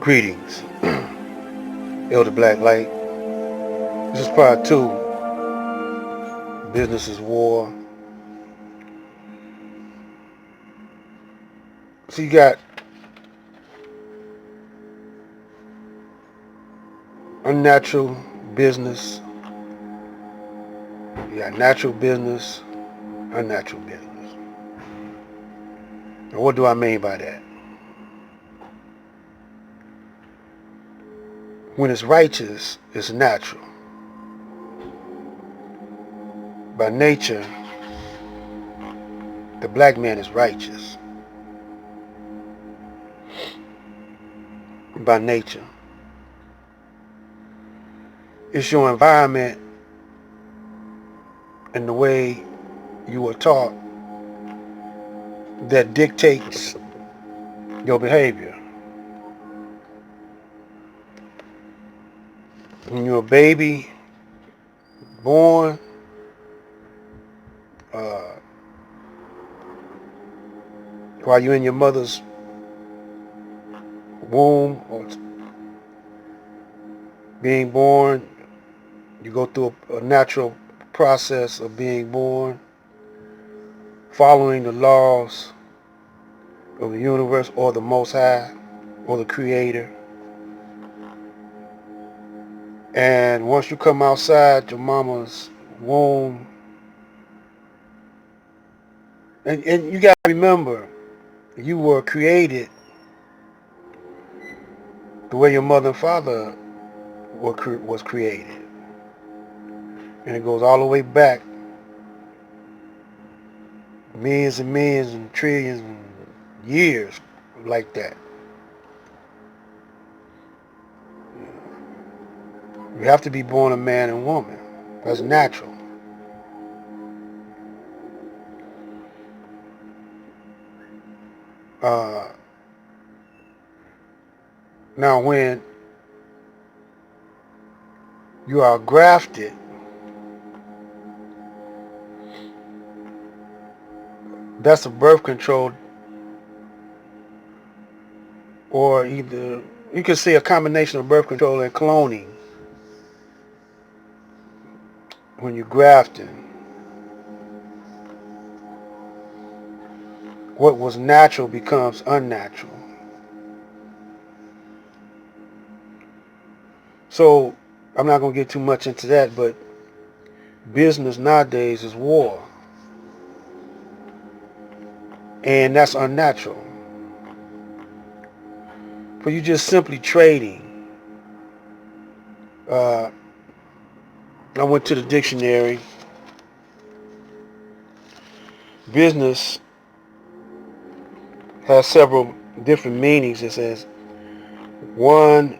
Greetings, Elder Black Light. This is part 2, Business is War. So you got unnatural business, you got natural business, unnatural business. And what do I mean by that? When it's righteous, it's natural. By nature, the black man is righteous. By nature. It's your environment and the way you were taught that dictates your behavior. When you're a baby, born, while you're in your mother's womb or being born, you go through a natural process of being born, following the laws of the universe or the Most High or the Creator. And once you come outside your mama's womb, and you got to remember, you were created the way your mother and father was created. And it goes all the way back, millions and millions and trillions of years like that. You have to be born a man and woman. That's natural. Now when you are grafted, that's a birth control, or either you could say a combination of birth control and cloning. When you're grafting, what was natural becomes unnatural. So I'm not going to get too much into that, but business nowadays is war. And that's unnatural. For you just simply trading. I went to the dictionary. Business has several different meanings. It says one's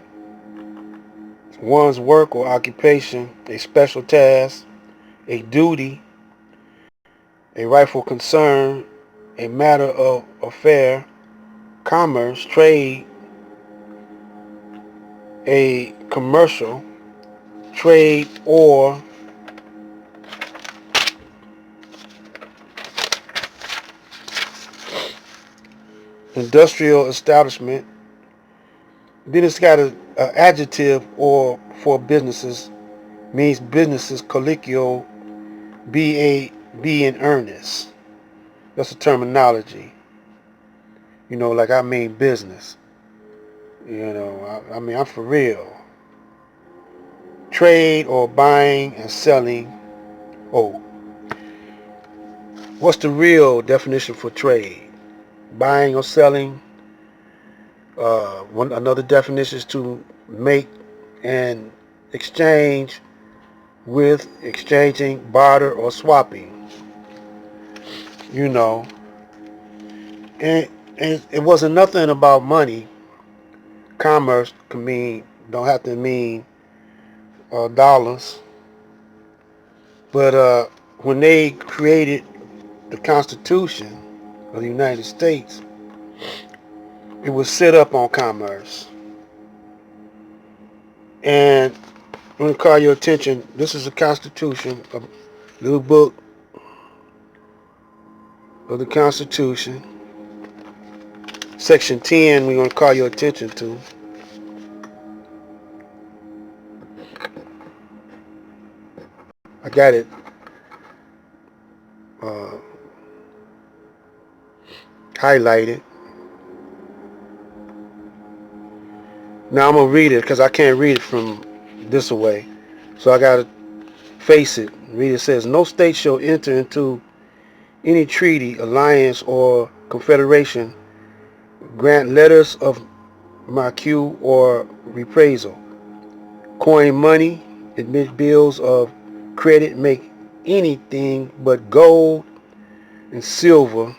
work or occupation, a special task, a duty, a rightful concern, a matter of affair, commerce, trade, a commercial, trade, or industrial establishment. Then it's got an adjective or for businesses, means businesses colloquial, be in earnest. That's a terminology. Like I mean business. I mean I'm for real. Trade or buying and selling. Oh, what's the real definition for trade? Buying or selling. Another definition is to make and exchange with, exchanging, barter, or swapping. And it wasn't nothing about money. Commerce don't have to mean dollars. But when they created the Constitution of the United States, it was set up on commerce. And I'm going to call your attention. This is the Constitution, a little book of the Constitution. Section 10 we're going to call your attention to. got it uh, highlighted. Now I'm gonna read it because I can't read it from this away, so I gotta face it. Read it. Says, no state shall enter into any treaty, alliance, or confederation, grant letters of marque or reprisal, coin money, admit bills of credit, make anything but gold and silver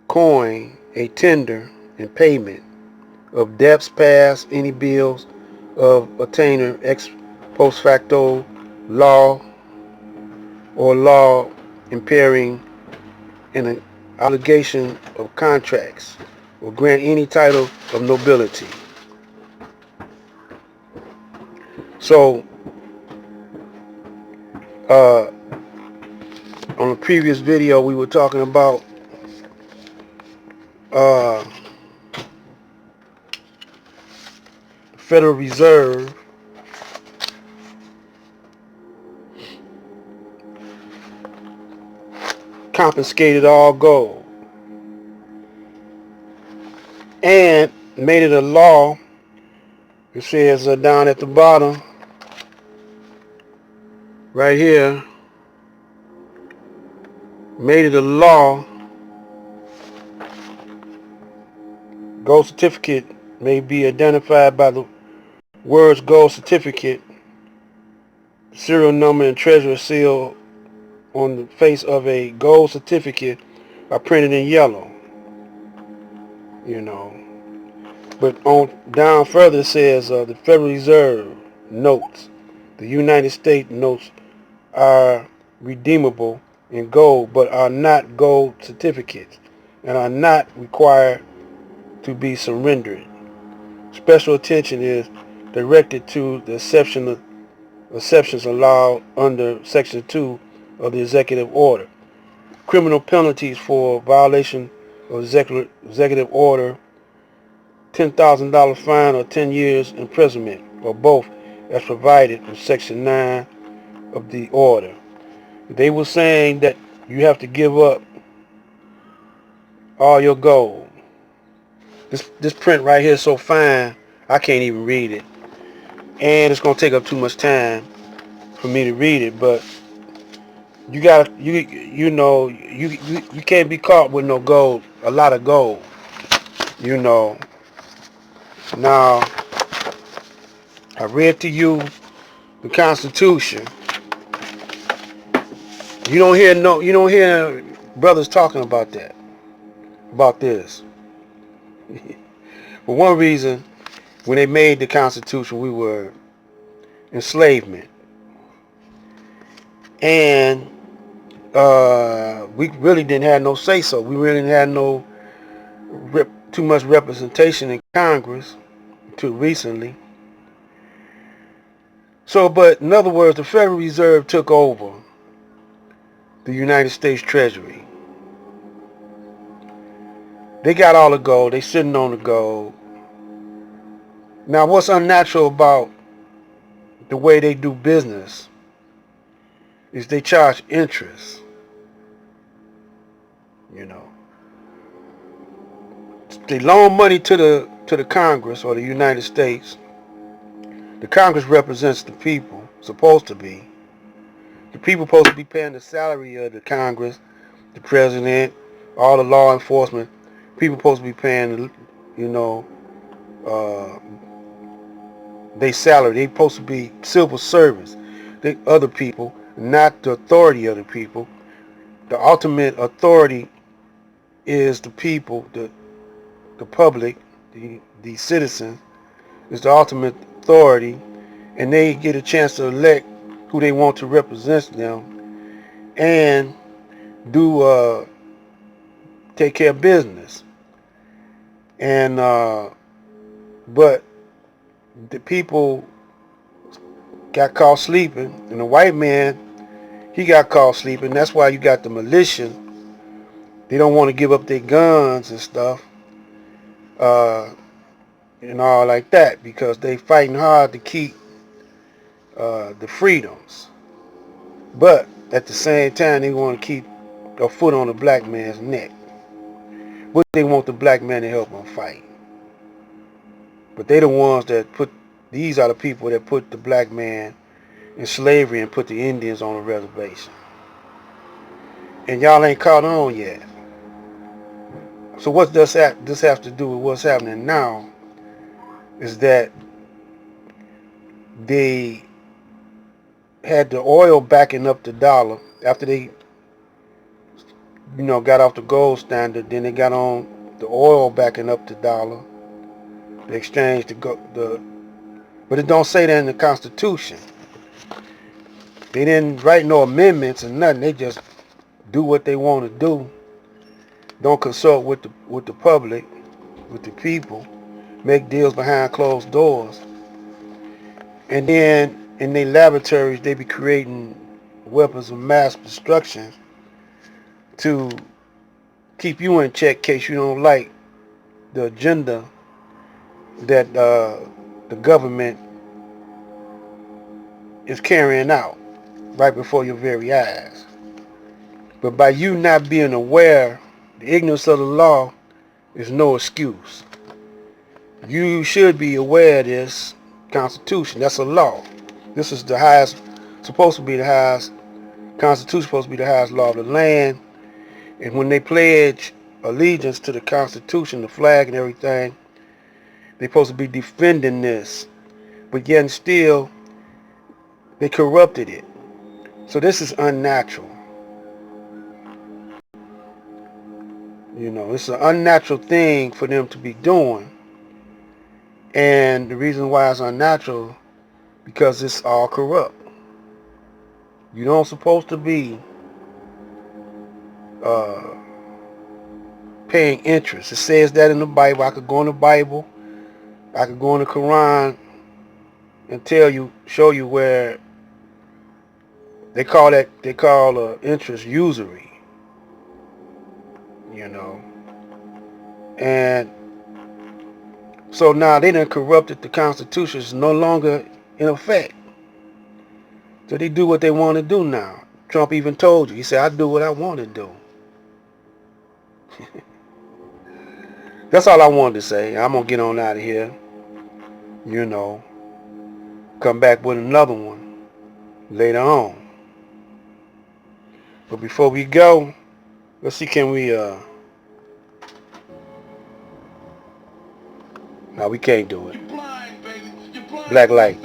coin a tender in payment of debts past, any bills of attainder ex post facto law or law impairing an obligation of contracts, or grant any title of nobility. So, on the previous video, we were talking about the Federal Reserve confiscated all gold and made it a law. It says down at the bottom, right here, made it a law. Gold certificate may be identified by the words gold certificate, serial number, and treasurer seal on the face of a gold certificate are printed in yellow. You know. But on down further it says the Federal Reserve notes. The United States notes are redeemable in gold but are not gold certificates and are not required to be surrendered. Special attention is directed to the exceptions allowed under Section 2 of the Executive Order. Criminal penalties for violation of Executive Order, $10,000 fine or 10 years imprisonment, or both, as provided in Section 9 of the order. They were saying that you have to give up all your gold. This print right here is so fine, I can't even read it. And it's going to take up too much time for me to read it, but you gotta, you can't be caught with no gold, a lot of gold, you know. Now, I read to you the Constitution. You don't hear brothers talking about this. For one reason, when they made the Constitution, we were enslavement. And we really didn't have no say-so. We really didn't have no too much representation in Congress until recently. So, but in other words, the Federal Reserve took over the United States Treasury. They got all the gold. They sitting on the gold. Now, what's unnatural about the way they do business is they charge interest. You know, they loan money to the Congress or the United States. The Congress represents the people, supposed to be. The people supposed to be paying the salary of the Congress, the president, all the law enforcement. People supposed to be paying, they salary. They supposed to be civil servants. They other people, not the authority of the people. The ultimate authority is the people, the public, the citizens is the ultimate authority, and they get a chance to elect who they want to represent them and do take care of business. And but the people got caught sleeping, and the white man, he got caught sleeping. That's why you got the militia. They don't want to give up their guns and stuff, and all like that, because they fighting hard to keep the freedoms. But at the same time, they want to keep a foot on the black man's neck. But they want the black man to help them fight. But they the ones that these are the people that put the black man in slavery and put the Indians on a reservation. And y'all ain't caught on yet. So what does this have to do with what's happening now is that they had the oil backing up the dollar after they, got off the gold standard. Then they got on the oil backing up the dollar. They exchanged but it don't say that in the Constitution. They didn't write no amendments or nothing. They just do what they want to do. Don't consult with the public, with the people. Make deals behind closed doors. And then in their laboratories, they be creating weapons of mass destruction to keep you in check in case you don't like the agenda that the government is carrying out right before your very eyes. But by you not being aware, the ignorance of the law is no excuse. You should be aware of this Constitution. That's a law. This is the highest, supposed to be the highest, Constitution supposed to be the highest law of the land. And when they pledge allegiance to the Constitution, the flag and everything, they're supposed to be defending this. But yet and still, they corrupted it. So this is unnatural. It's an unnatural thing for them to be doing. And the reason why it's unnatural, because it's all corrupt. You don't supposed to be paying interest. It says that in the Bible. I could go in the Bible. I could go in the Quran and show you where they call interest usury. And so now they done corrupted the Constitution. It's no longer in effect. So they do what they want to do now. Trump even told you. He said, I do what I want to do. That's all I wanted to say. I'm going to get on out of here. Come back with another one later on. But before we go, let's see, can we, no, we can't do it. You're blind, baby. You're blind. Black light.